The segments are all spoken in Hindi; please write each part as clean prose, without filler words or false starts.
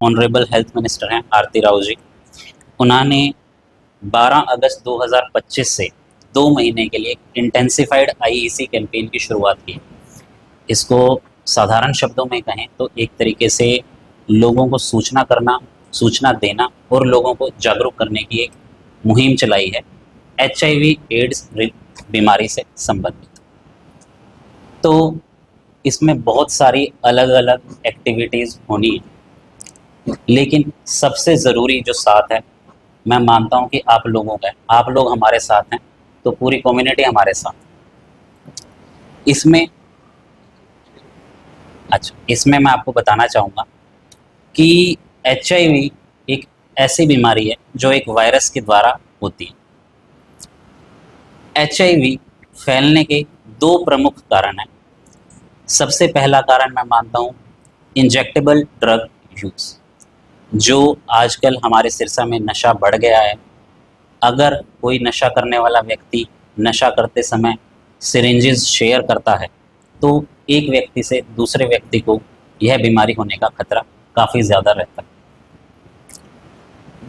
ऑनरेबल हेल्थ मिनिस्टर हैं आरती राव जी। उन्होंने 12 अगस्त 2025 से 2 महीने के लिए इंटेंसिफाइड आईईसी कैंपेन की शुरुआत की। इसको साधारण शब्दों में कहें तो एक तरीके से लोगों को सूचना करना, सूचना देना और लोगों को जागरूक करने की एक मुहिम चलाई है एचआईवी एड्स बीमारी से संबंधित। तो इसमें बहुत सारी अलग अलग एक्टिविटीज़ होनी है, लेकिन सबसे ज़रूरी जो साथ है, मैं मानता हूँ कि आप लोगों का है। आप लोग हमारे साथ हैं तो पूरी कम्युनिटी हमारे साथ। इसमें मैं आपको बताना चाहूँगा कि एचआईवी एक ऐसी बीमारी है जो एक वायरस के द्वारा होती है। एचआईवी फैलने के 2 प्रमुख कारण हैं। सबसे पहला कारण मैं मानता हूँ इंजेक्टेबल ड्रग यूज़, जो आजकल हमारे सिरसा में नशा बढ़ गया है। अगर कोई नशा करने वाला व्यक्ति नशा करते समय सिरिंजेस शेयर करता है तो एक व्यक्ति से दूसरे व्यक्ति को यह बीमारी होने का खतरा काफ़ी ज़्यादा रहता है।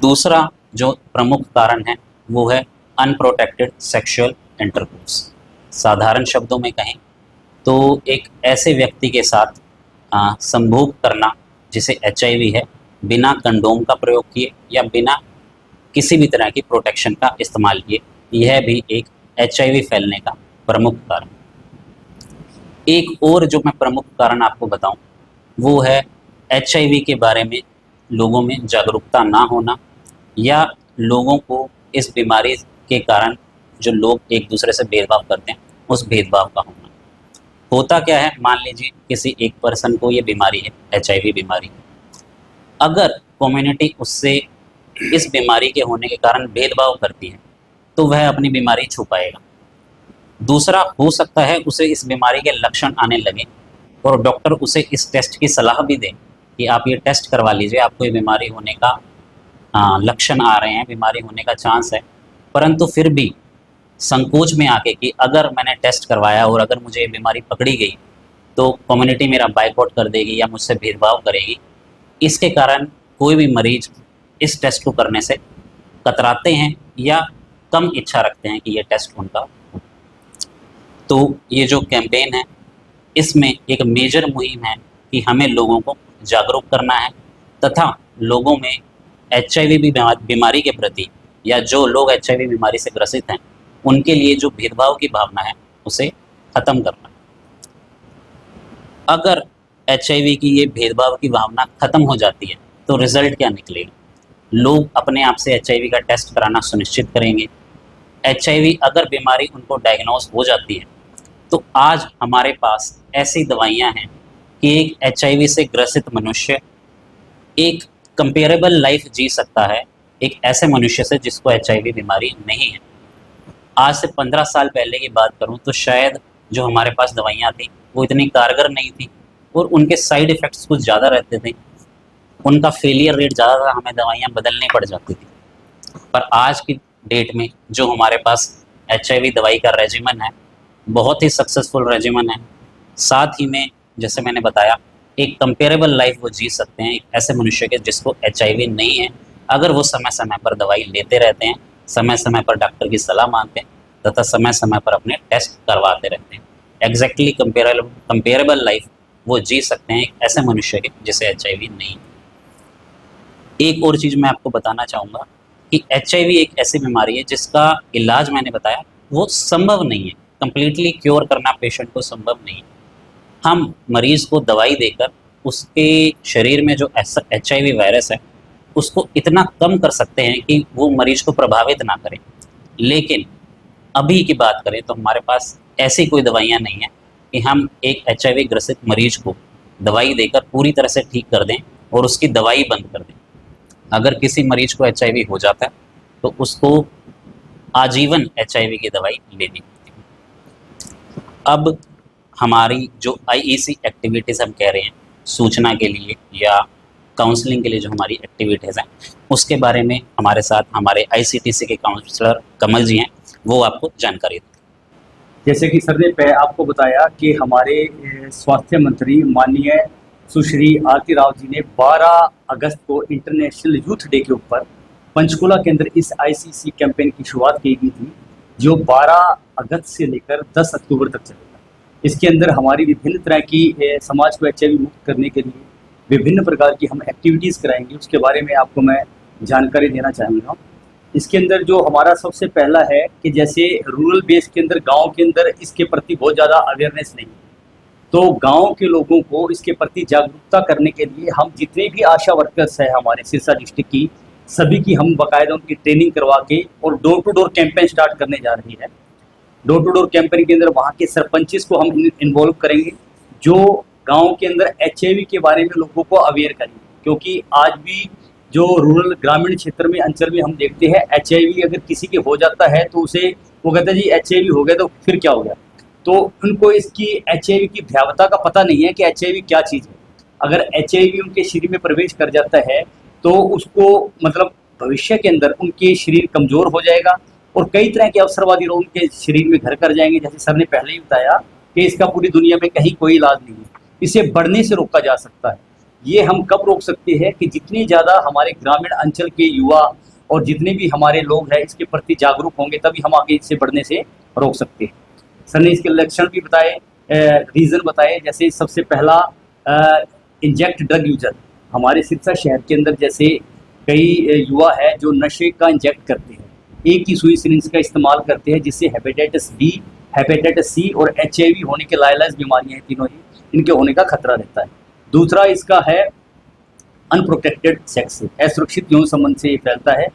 दूसरा जो प्रमुख कारण है वो है अनप्रोटेक्टेड सेक्सुअल इंटरकोर्स। साधारण शब्दों में कहें तो एक ऐसे व्यक्ति के साथ संभोग करना जिसे एचआईवी है, बिना कंडोम का प्रयोग किए या बिना किसी भी तरह की प्रोटेक्शन का इस्तेमाल किए, यह भी एक एचआईवी फैलने का प्रमुख कारण। एक और जो मैं प्रमुख कारण आपको बताऊं वो है एचआईवी के बारे में लोगों में जागरूकता ना होना या लोगों को इस बीमारी के कारण जो लोग एक दूसरे से भेदभाव करते हैं उस भेदभाव का होना। होता क्या है, मान लीजिए किसी एक पर्सन को ये बीमारी है, एचआईवी बीमारी, अगर कम्युनिटी उससे इस बीमारी के होने के कारण भेदभाव करती है तो वह अपनी बीमारी छुपाएगा। दूसरा, हो सकता है उसे इस बीमारी के लक्षण आने लगे और डॉक्टर उसे इस टेस्ट की सलाह भी दें कि आप ये टेस्ट करवा लीजिए, आपको ये बीमारी होने का लक्षण आ रहे हैं, बीमारी होने का चांस है, परंतु फिर भी संकोच में आके कि अगर मैंने टेस्ट करवाया और अगर मुझे ये बीमारी पकड़ी गई तो कम्युनिटी मेरा बाइकआउट कर देगी या मुझसे भेदभाव करेगी, इसके कारण कोई भी मरीज इस टेस्ट को करने से कतराते हैं या कम इच्छा रखते हैं कि ये टेस्ट उनका हो। तो ये जो कैंपेन है इसमें एक मेजर मुहिम है कि हमें लोगों को जागरूक करना है तथा लोगों में एचआईवी बीमारी के प्रति या जो लोग एचआईवी बीमारी से ग्रसित हैं उनके लिए जो भेदभाव की भावना है उसे ख़त्म करना। अगर एचआईवी की ये भेदभाव की भावना ख़त्म हो जाती है तो रिज़ल्ट क्या निकलेगा? लोग अपने आप से एचआईवी का टेस्ट कराना सुनिश्चित करेंगे। एचआईवी अगर बीमारी उनको डायग्नोज हो जाती है तो आज हमारे पास ऐसी दवाइयाँ हैं कि एक एचआईवी से ग्रसित मनुष्य एक कंपेरेबल लाइफ जी सकता है एक ऐसे मनुष्य से जिसको एचआईवी बीमारी नहीं है। आज से 15 साल पहले की बात करूं तो शायद जो हमारे पास दवाइयाँ थी वो इतनी कारगर नहीं थी और उनके साइड इफ़ेक्ट्स कुछ ज़्यादा रहते थे, उनका फेलियर रेट ज़्यादा था, हमें दवाइयाँ बदलनी पड़ जाती थी। पर आज की डेट में जो हमारे पास एचआईवी दवाई का रेजिमेन है बहुत ही सक्सेसफुल रेजिमेन है। साथ ही में जैसे मैंने बताया एक कंपेरेबल लाइफ वो जी सकते हैं एक ऐसे मनुष्य के जिसको एचआईवी नहीं है, अगर वो समय समय पर दवाई लेते रहते हैं, समय समय पर डॉक्टर की सलाह मानते हैं तथा समय समय पर अपने टेस्ट करवाते रहते हैं। एग्जैक्टली कंपेरेबल लाइफ वो जी सकते हैं एक ऐसे मनुष्य के जिसे एचआईवी नहीं है। एक और चीज़ मैं आपको बताना चाहूँगा कि एचआईवी एक ऐसी बीमारी है जिसका इलाज मैंने बताया वो संभव नहीं है, कंप्लीटली क्योर करना पेशेंट को संभव नहीं है। हम मरीज़ को दवाई देकर उसके शरीर में जो एचआईवी वायरस है उसको इतना कम कर सकते हैं कि वो मरीज़ को प्रभावित ना करे। लेकिन अभी की बात करें तो हमारे पास ऐसी कोई दवाइयाँ नहीं हैं कि हम एक एचआईवी ग्रसित मरीज़ को दवाई देकर पूरी तरह से ठीक कर दें और उसकी दवाई बंद कर दें। अगर किसी मरीज़ को एचआईवी हो जाता है तो उसको आजीवन एचआईवी की दवाई लेनी पड़ती है। अब हमारी जो आईईसी एक्टिविटीज़ हम कह रहे हैं सूचना के लिए या काउंसलिंग के लिए जो हमारी एक्टिविटीज़ हैं उसके बारे में हमारे साथ हमारे आईसीटीसी के काउंसलर कमल जी हैं, वो आपको जानकारी देंगे। जैसे कि सर ने आपको बताया कि हमारे स्वास्थ्य मंत्री माननीय सुश्री आरती राव जी ने 12 अगस्त को इंटरनेशनल यूथ डे के ऊपर पंचकुला के अंदर इस आईसीसी कैंपेन की शुरुआत की गई थी, जो 12 अगस्त से लेकर 10 अक्टूबर तक चलेगा। इसके अंदर हमारी विभिन्न तरह की समाज को एचआईवी मुक्त करने के लिए विभिन्न प्रकार की हम एक्टिविटीज़ कराएंगे, उसके बारे में आपको मैं जानकारी देना चाहूँगा। इसके अंदर जो हमारा सबसे पहला है कि जैसे रूरल बेस के अंदर, गांव के अंदर इसके प्रति बहुत ज़्यादा अवेयरनेस नहीं है, तो गांव के लोगों को इसके प्रति जागरूकता करने के लिए हम जितने भी आशा वर्कर्स हैं हमारे सिरसा डिस्ट्रिक्ट की, सभी की हम बाकायदा उनकी ट्रेनिंग करवा के और door to door campaign start करने जा रही है। डोर टू डोर कैंपेन के अंदर वहाँ के सरपंचेस को हम इन्वॉल्व करेंगे, जो गांव के अंदर एचआईवी के बारे में लोगों को अवेयर करेंगे, क्योंकि आज भी जो रूरल ग्रामीण क्षेत्र में अंचल में हम देखते हैं एचआईवी अगर किसी के हो जाता है तो उसे वो कहते हैं जी एचआईवी हो गया तो फिर क्या हो गया, तो उनको इसकी एचआईवी की भयावता का पता नहीं है कि एचआईवी क्या चीज़ है। अगर एचआईवी उनके शरीर में प्रवेश कर जाता है तो उसको मतलब भविष्य के अंदर उनके शरीर कमज़ोर हो जाएगा और कई तरह के अवसरवादी रोग उनके शरीर में घर कर जाएंगे। जैसे सर ने पहले ही बताया कि इसका पूरी दुनिया में कहीं कोई इलाज नहीं है, इसे बढ़ने से रोका जा सकता है। ये हम कब रोक सकते हैं कि जितनी ज़्यादा हमारे ग्रामीण अंचल के युवा और जितने भी हमारे लोग हैं इसके प्रति जागरूक होंगे, तभी हम आगे इससे बढ़ने से रोक सकते हैं। सर ने इसके लक्षण भी बताए, रीज़न बताए। जैसे सबसे पहला इंजेक्ट ड्रग यूजर, हमारे सिरसा शहर के अंदर जैसे कई युवा है जो नशे का इंजेक्ट करते हैं, एक ही सुई सिरिंज का इस्तेमाल करते हैं, जिससे हेपेटाइटिस बी, हेपेटाइटिस सी और एचआईवी होने के लाइलाज बीमारियां हैं, तीनों ही इनके होने का खतरा रहता है। दूसरा इसका है अनप्रोटेक्टेड सेक्स से, असुरक्षित यौन संबंध से ये फैलता है।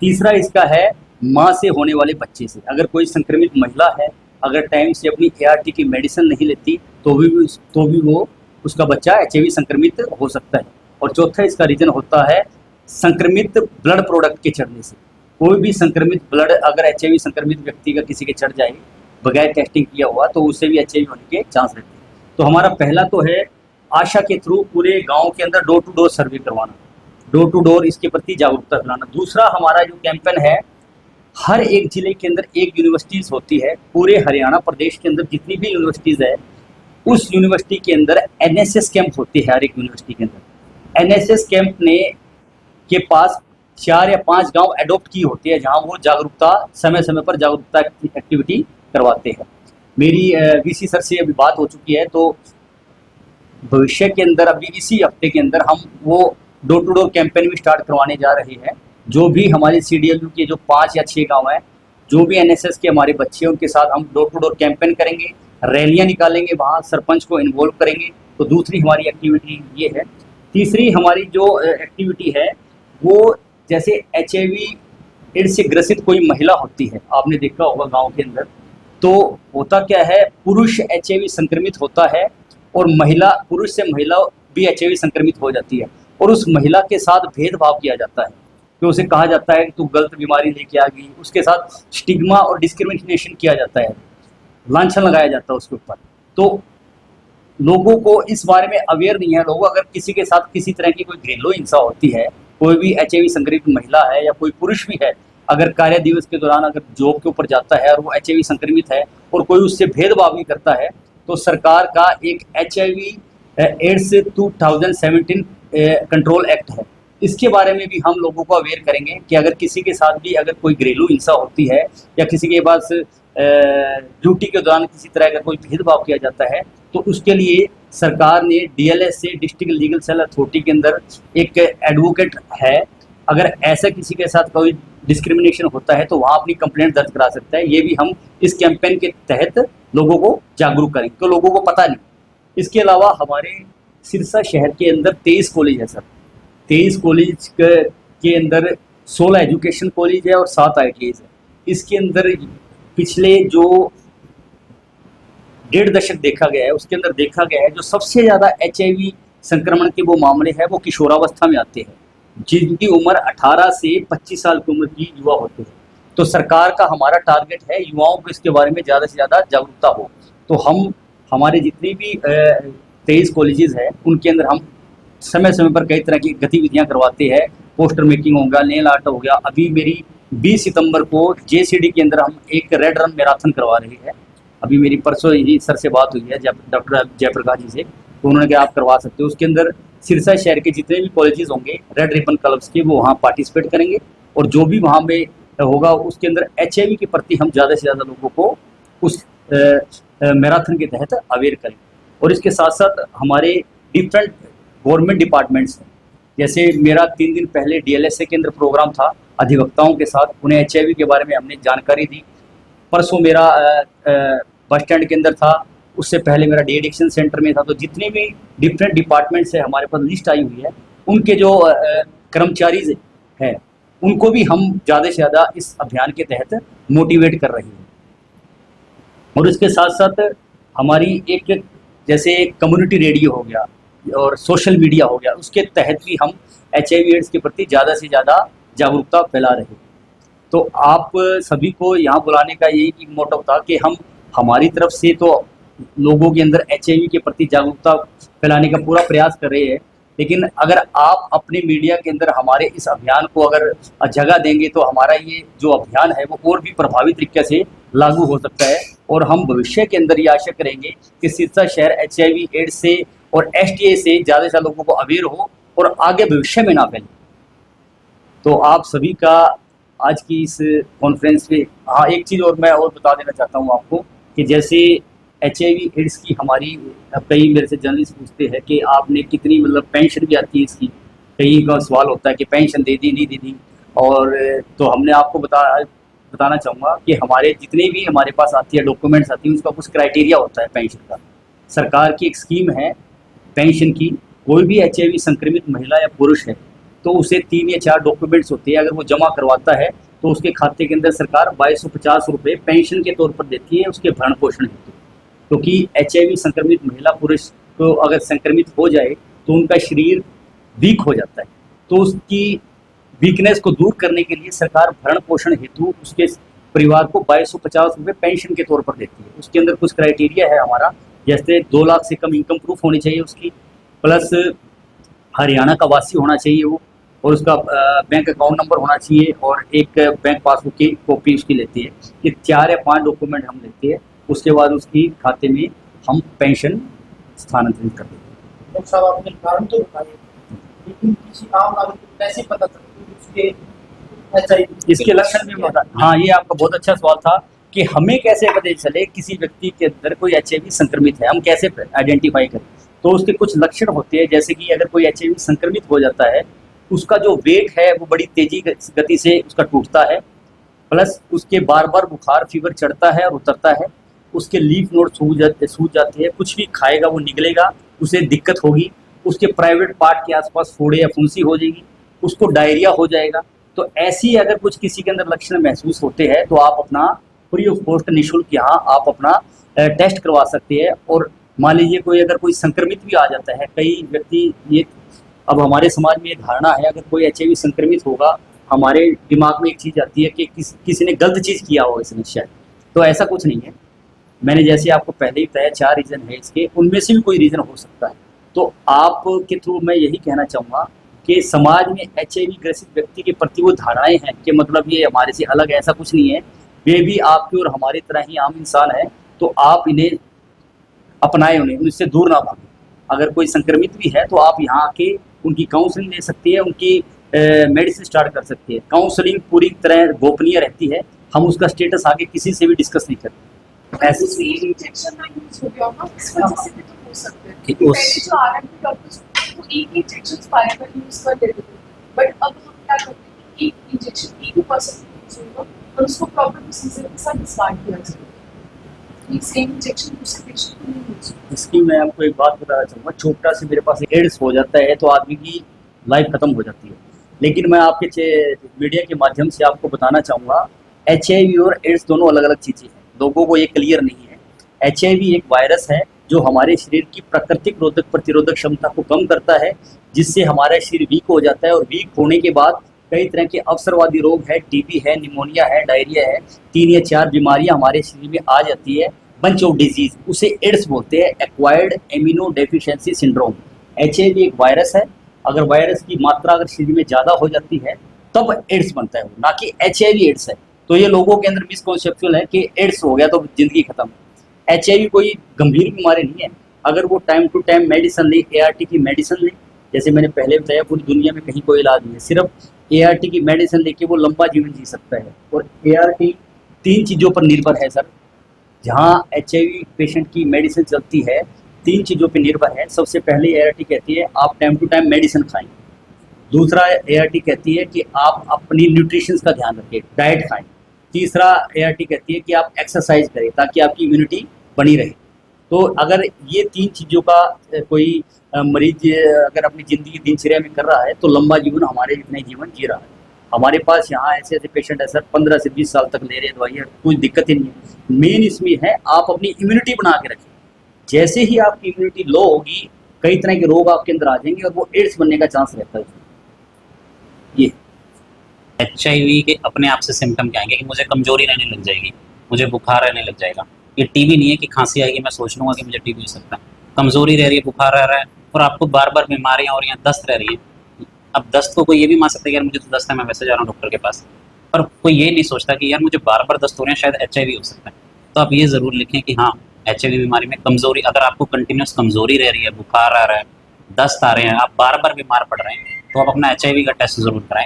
तीसरा इसका है माँ से होने वाले बच्चे से, अगर कोई संक्रमित महिला है अगर टाइम से अपनी एआरटी की मेडिसिन नहीं लेती तो भी वो उसका बच्चा एचआईवी संक्रमित हो सकता है। और चौथा इसका रीजन होता है संक्रमित ब्लड प्रोडक्ट के चढ़ने से। कोई भी संक्रमित ब्लड अगर एचआईवी संक्रमित व्यक्ति का किसी के चढ़ जाए बगैर टेस्टिंग किया हुआ तो उससे भी एचआईवी होने के चांस रहते हैं। तो हमारा पहला तो है आशा के थ्रू पूरे गांव के अंदर डोर टू डोर सर्वे करवाना, डोर टू डोर इसके प्रति जागरूकता फैलाना। दूसरा हमारा जो कैंपेन है, हर एक जिले के अंदर एक यूनिवर्सिटीज़ होती है, पूरे हरियाणा प्रदेश के अंदर जितनी भी यूनिवर्सिटीज़ है उस यूनिवर्सिटी के अंदर एनएसएस कैंप होते हैं। हर एक यूनिवर्सिटी के अंदर एनएसएस कैंप ने के पास 4 या 5 गांव एडॉप्ट की होती है, जहां वो जागरूकता समय समय पर जागरूकता एक्टिविटी करवाते हैं। मेरी वीसी सर से अभी बात हो चुकी है, तो भविष्य के अंदर अभी इसी हफ्ते के अंदर हम वो डोर टू डोर कैंपेन भी स्टार्ट करवाने जा रहे हैं। जो भी हमारे सीडीएलयू के जो 5 या 6 गांव हैं, जो भी एनएसएस के हमारे बच्चे हैं, उनके साथ हम डोर टू डोर कैंपेन करेंगे, रैलियां निकालेंगे, वहाँ सरपंच को इन्वॉल्व करेंगे। तो दूसरी हमारी एक्टिविटी ये है। तीसरी हमारी जो एक्टिविटी है वो जैसे एचआईवी एड्स से ग्रसित कोई महिला होती है, आपने देखा होगा गाँव के अंदर, तो होता क्या है, पुरुष एचआईवी संक्रमित होता है और महिला, पुरुष से महिला भी एचआईवी संक्रमित हो जाती है और उस महिला के साथ भेदभाव किया जाता है, कि उसे कहा जाता है कि तू गलत बीमारी लेके आ गई, उसके साथ स्टिग्मा और डिस्क्रिमिनेशन किया जाता है, लांछन लगाया जाता है उसके ऊपर। तो लोगों को इस बारे में अवेयर नहीं है। लोग अगर किसी के साथ किसी तरह की कोई घरेलू हिंसा होती है, कोई भी एचआईवी संक्रमित महिला है या कोई पुरुष भी है, अगर कार्य दिवस के दौरान अगर जॉब के ऊपर जाता है और वो एचआईवी संक्रमित है और कोई उससे भेदभाव भी करता है, तो सरकार का एक एचआईवी एड्स 2017 कंट्रोल एक्ट है, इसके बारे में भी हम लोगों को अवेयर करेंगे कि अगर किसी के साथ भी अगर कोई घरेलू हिंसा होती है या किसी के पास ड्यूटी के दौरान किसी तरह का कोई भेदभाव किया जाता है, तो उसके लिए सरकार ने डीएलएस से, डिस्ट्रिक्ट लीगल सेल अथॉरिटी के अंदर एक एडवोकेट है, अगर ऐसा किसी के साथ कोई डिस्क्रिमिनेशन होता है तो वहाँ अपनी कंप्लेंट दर्ज करा सकता है। ये भी हम इस कैंपेन के तहत लोगों को जागरूक करेंगे, तो लोगों को पता नहीं। इसके अलावा हमारे सिरसा शहर के अंदर 23 कॉलेज है सर, 23 कॉलेज के अंदर 16 एजुकेशन कॉलेज है और 7 आईटीआईज है। इसके अंदर पिछले जो 1.5 दशक देखा गया है, उसके अंदर देखा गया है जो सबसे ज़्यादा एचआईवी संक्रमण के वो मामले हैं वो किशोरावस्था में आते हैं, जिनकी उम्र 18 से 25 साल की उम्र की युवा होते हैं। तो सरकार का हमारा टारगेट है युवाओं को इसके बारे में ज़्यादा से ज़्यादा जागरूकता हो। तो हम हमारे जितनी भी 23 कॉलेजेस हैं उनके अंदर हम समय समय पर कई तरह की गतिविधियां करवाते हैं, पोस्टर मेकिंग हो गया, नेल आर्ट हो गया। अभी मेरी 20 सितंबर को जेसीडी के अंदर हम एक रेड रन मैराथन करवा रहे हैं। अभी मेरी परसों ही सर से बात हुई है डॉक्टर जयप्रकाश जी से, तो उन्होंने कहा आप करवा सकते हो। उसके अंदर सिरसा शहर के जितने भी कॉलेजेस होंगे रेड रिबन क्लब्स के, वो वहाँ पार्टिसिपेट करेंगे, और जो भी वहाँ में होगा उसके अंदर HIV के प्रति हम ज़्यादा से ज़्यादा लोगों को उस मैराथन के तहत अवेयर करेंगे। और इसके साथ साथ हमारे डिफरेंट गवर्नमेंट डिपार्टमेंट्स हैं, जैसे मेरा 3 दिन पहले DLSA के अंदर प्रोग्राम था अधिवक्ताओं के साथ, उन्हें HIV के बारे में हमने जानकारी दी। परसों मेरा बस स्टैंड के अंदर था, उससे पहले मेरा डी एडिक्शन सेंटर में था। तो जितने भी डिफरेंट डिपार्टमेंट से हमारे पास लिस्ट आई हुई है, उनके जो कर्मचारीज हैं उनको भी हम ज़्यादा से ज़्यादा इस अभियान के तहत मोटिवेट कर रहे हैं। और इसके साथ साथ हमारी एक जैसे कम्युनिटी रेडियो हो गया और सोशल मीडिया हो गया, उसके तहत भी हम HIV एड्स के प्रति ज़्यादा से ज़्यादा जागरूकता फैला रहे हैं। तो आप सभी को यहाँ बुलाने का यही मोटिव था कि हम हमारी तरफ से तो लोगों के अंदर HIV के प्रति जागरूकता फैलाने का पूरा प्रयास कर रहे हैं, लेकिन अगर आप अपने मीडिया के अंदर हमारे इस अभियान को अगर जगह देंगे तो हमारा ये जो अभियान है वो और भी प्रभावी तरीके से लागू हो सकता है। और हम भविष्य के अंदर ये आशा करेंगे कि सिरसा शहर HIV एड्स से और STI से ज़्यादा से ज़्यादा लोगों को अवेयर हो और आगे भविष्य में ना फैले। तो आप सभी का आज की इस कॉन्फ्रेंस में, हाँ एक चीज़ और मैं और बता देना चाहता हूँ आपको कि जैसे HIV एड्स की हमारी कई मेरे से जर्नलिस्ट पूछते हैं कि आपने कितनी मतलब पेंशन भी आती है इसकी, कई का सवाल होता है कि पेंशन दे दी नहीं दे दी। और तो हमने आपको बताना चाहूँगा कि हमारे जितने भी हमारे पास आती है डॉक्यूमेंट्स आती है, उसका कुछ क्राइटेरिया होता है पेंशन का। सरकार की एक स्कीम है पेंशन की, कोई भी HIV संक्रमित महिला या पुरुष है तो उसे 3 या 4 डॉक्यूमेंट्स होते हैं, अगर वो जमा करवाता है तो उसके खाते के अंदर सरकार 2250 रुपये पेंशन के तौर पर देती है उसके भरण पोषण हेतु। क्योंकि HIV संक्रमित महिला पुरुष को अगर संक्रमित हो जाए तो उनका शरीर वीक हो जाता है, तो उसकी वीकनेस को दूर करने के लिए सरकार भरण पोषण हेतु उसके परिवार को 2250 रुपये पेंशन के तौर पर देती है। उसके अंदर कुछ क्राइटेरिया है हमारा, जैसे 2 लाख से कम इनकम प्रूफ होनी चाहिए उसकी, प्लस हरियाणा का वासी होना चाहिए वो, और उसका बैंक अकाउंट नंबर होना चाहिए, और एक बैंक पासबुक की कॉपी उसकी लेती है। ये 4 या 5 डॉक्यूमेंट हम लेते हैं, उसके बाद उसकी खाते में हम पेंशन स्थानांतरित कर देते हैं। डॉक्टर साहब आपने कारण तो बताया, लेकिन किसी आम नागरिक को कैसे पता चलता है उसके HIV इसके लक्षण भी बता। हाँ, ये आपका बहुत अच्छा सवाल था कि हमें कैसे पता चले किसी व्यक्ति के अंदर कोई HIV संक्रमित है, हम कैसे आइडेंटिफाई करें। तो उसके कुछ लक्षण होते हैं, जैसे कि अगर कोई HIV संक्रमित हो जाता है, उसका जो वेट है वो बड़ी तेजी गति से उसका टूटता है, प्लस उसके बार बार बुखार फीवर चढ़ता है और उतरता है, उसके लीफ नोड सूज जाते हैं, कुछ भी खाएगा वो निगलेगा, उसे दिक्कत होगी, उसके प्राइवेट पार्ट के आसपास फोड़े या फुंसी हो जाएगी, उसको डायरिया हो जाएगा। तो ऐसी अगर कुछ किसी के अंदर लक्षण महसूस होते हैं तो आप अपना फ्री ऑफ कॉस्ट निःशुल्क यहाँ आप अपना टेस्ट करवा सकते हैं। और मान लीजिए कोई अगर कोई संक्रमित भी आ जाता है, कई व्यक्ति ये अब हमारे समाज में ये धारणा है अगर कोई HIV संक्रमित होगा, हमारे दिमाग में एक चीज़ आती है कि किसी ने गलत चीज़ किया हो इसने शायद, तो ऐसा कुछ नहीं है। मैंने जैसे आपको पहले ही बताया 4 रीज़न है इसके, उनमें से भी कोई रीज़न हो सकता है। तो आपके थ्रू मैं यही कहना चाहूँगा कि समाज में HIV ग्रसित व्यक्ति के प्रति वो धारणाएं हैं कि मतलब ये हमारे से अलग, ऐसा कुछ नहीं है, वे भी आपकी और हमारी तरह ही आम इंसान है। तो आप इन्हें अपनाएं, उन्हें उनसे दूर ना भागें। अगर कोई संक्रमित भी है तो आप यहाँ आके उनकी काउंसलिंग ले सकती है, उनकी मेडिसिन स्टार्ट कर सकती है। काउंसलिंग पूरी तरह गोपनीय रहती है, हम उसका स्टेटस आगे किसी से भी डिस्कस नहीं करते। ऐसे इंजेक्शन ना यूज हो गया होगा, इस वजह से भी तो हो सकता है कि पहले जो RMP डॉक्टर्स वो एक इंजेक्शन बार-बार यूज कर लेते थे, बट अब हम क्या करते हैं कि एक इंजेक्शन एक पर्सन यूज होगा और उसको प्रॉपर प्रोसीजर के साथ डिस्कार्ड किया जाएगा। एक सेम इंजेक्शन दूसरे पेशेंट को नहीं यूज होगा। इसकी मैं आपको एक बात बताना चाहूँगा, छोटा से मेरे पास एड्स हो जाता है तो आदमी की लाइफ खत्म हो जाती है, लेकिन मैं आपके मीडिया के माध्यम से आपको बताना चाहूँगा HIV और एड्स दोनों अलग अलग चीज़ें हैं, लोगों को ये क्लियर नहीं है। HIV एक वायरस है जो हमारे शरीर की प्राकृतिक प्रतिरोधक क्षमता को कम करता है, जिससे हमारा शरीर वीक हो जाता है, और वीक होने के बाद कई तरह के अवसरवादी रोग है, TB है, निमोनिया है, डायरिया है, 3 या 4 बीमारियां हमारे शरीर में आ जाती है, बंच ऑफ डिजीज, उसे एड्स बोलते हैं, acquired immuno deficiency syndrome. HIV एक वायरस है, अगर वायरस की मात्रा अगर शरीर में ज़्यादा हो जाती है तब एड्स बनता है, ना कि HIV एड्स है। तो ये लोगों के अंदर मिसकॉन्सेप्चुअल है कि एड्स हो गया तो जिंदगी खत्म। HIV कोई गंभीर बीमारी नहीं है, अगर वो टाइम टू टाइम मेडिसिन ले, ART की मेडिसिन ले, जैसे मैंने पहले बताया पूरी दुनिया में कहीं कोई इलाज नहीं है, सिर्फ ART की मेडिसिन लेके वो लंबा जीवन जी सकता है। और ART 3 चीज़ों पर निर्भर है सर, जहाँ HIV पेशेंट की मेडिसिन चलती है 3 चीज़ों पर निर्भर है। सबसे पहले ART कहती है आप टाइम टू टाइम मेडिसिन खाएं। दूसरा ART कहती है कि आप अपनी न्यूट्रिशन का ध्यान रखें, डाइट खाएं। तीसरा ART कहती है कि आप एक्सरसाइज करें ताकि आपकी इम्यूनिटी बनी रहे। तो अगर ये 3 चीज़ों का कोई मरीज अगर अपनी ज़िंदगी दिनचर्या में कर रहा है तो लंबा जीवन हमारे जितना जीवन जी रहा है। हमारे पास यहाँ ऐसे ऐसे पेशेंट है सर 15 से 20 साल तक ले रहे दवाइयाँ, कोई दिक्कत ही नहीं है। मेन इसमें है आप अपनी इम्यूनिटी बना के रखें। जैसे ही आपकी इम्यूनिटी लो होगी कई तरह के रोग आपके अंदर आ जाएंगे और वो एड्स बनने का चांस रहता है। ये HIV के अपने आप से सिम्टम क्या आएंगे कि मुझे कमजोरी रहने लग जाएगी, मुझे बुखार रहने लग जाएगा। ये टीबी नहीं है कि खांसी आएगी मैं सोच लूँगा कि मुझे टीबी हो सकता है। कमजोरी रह रही है, बुखार रह रहा है और आपको बार बार बीमारियाँ और यहाँ दस्त रह रही है। अब दस्त को कोई ये भी मान सकता है यार मुझे तो दस्त है, मैं वैसे जा रहा हूँ डॉक्टर के पास, पर कोई ये नहीं सोचता कि यार मुझे बार बार दस्त हो रहे हैं, शायद HIV हो सकता है। तो आप ये ज़रूर लिखें कि हाँ HIV बीमारी में कमजोरी, अगर आपको कंटिन्यूस कमजोरी रह रही है, बुखार आ रहा है, दस्त आ रहे हैं, आप बार बार बीमार पड़ रहे हैं, तो आप अपना HIV का टेस्ट ज़रूर कराएं।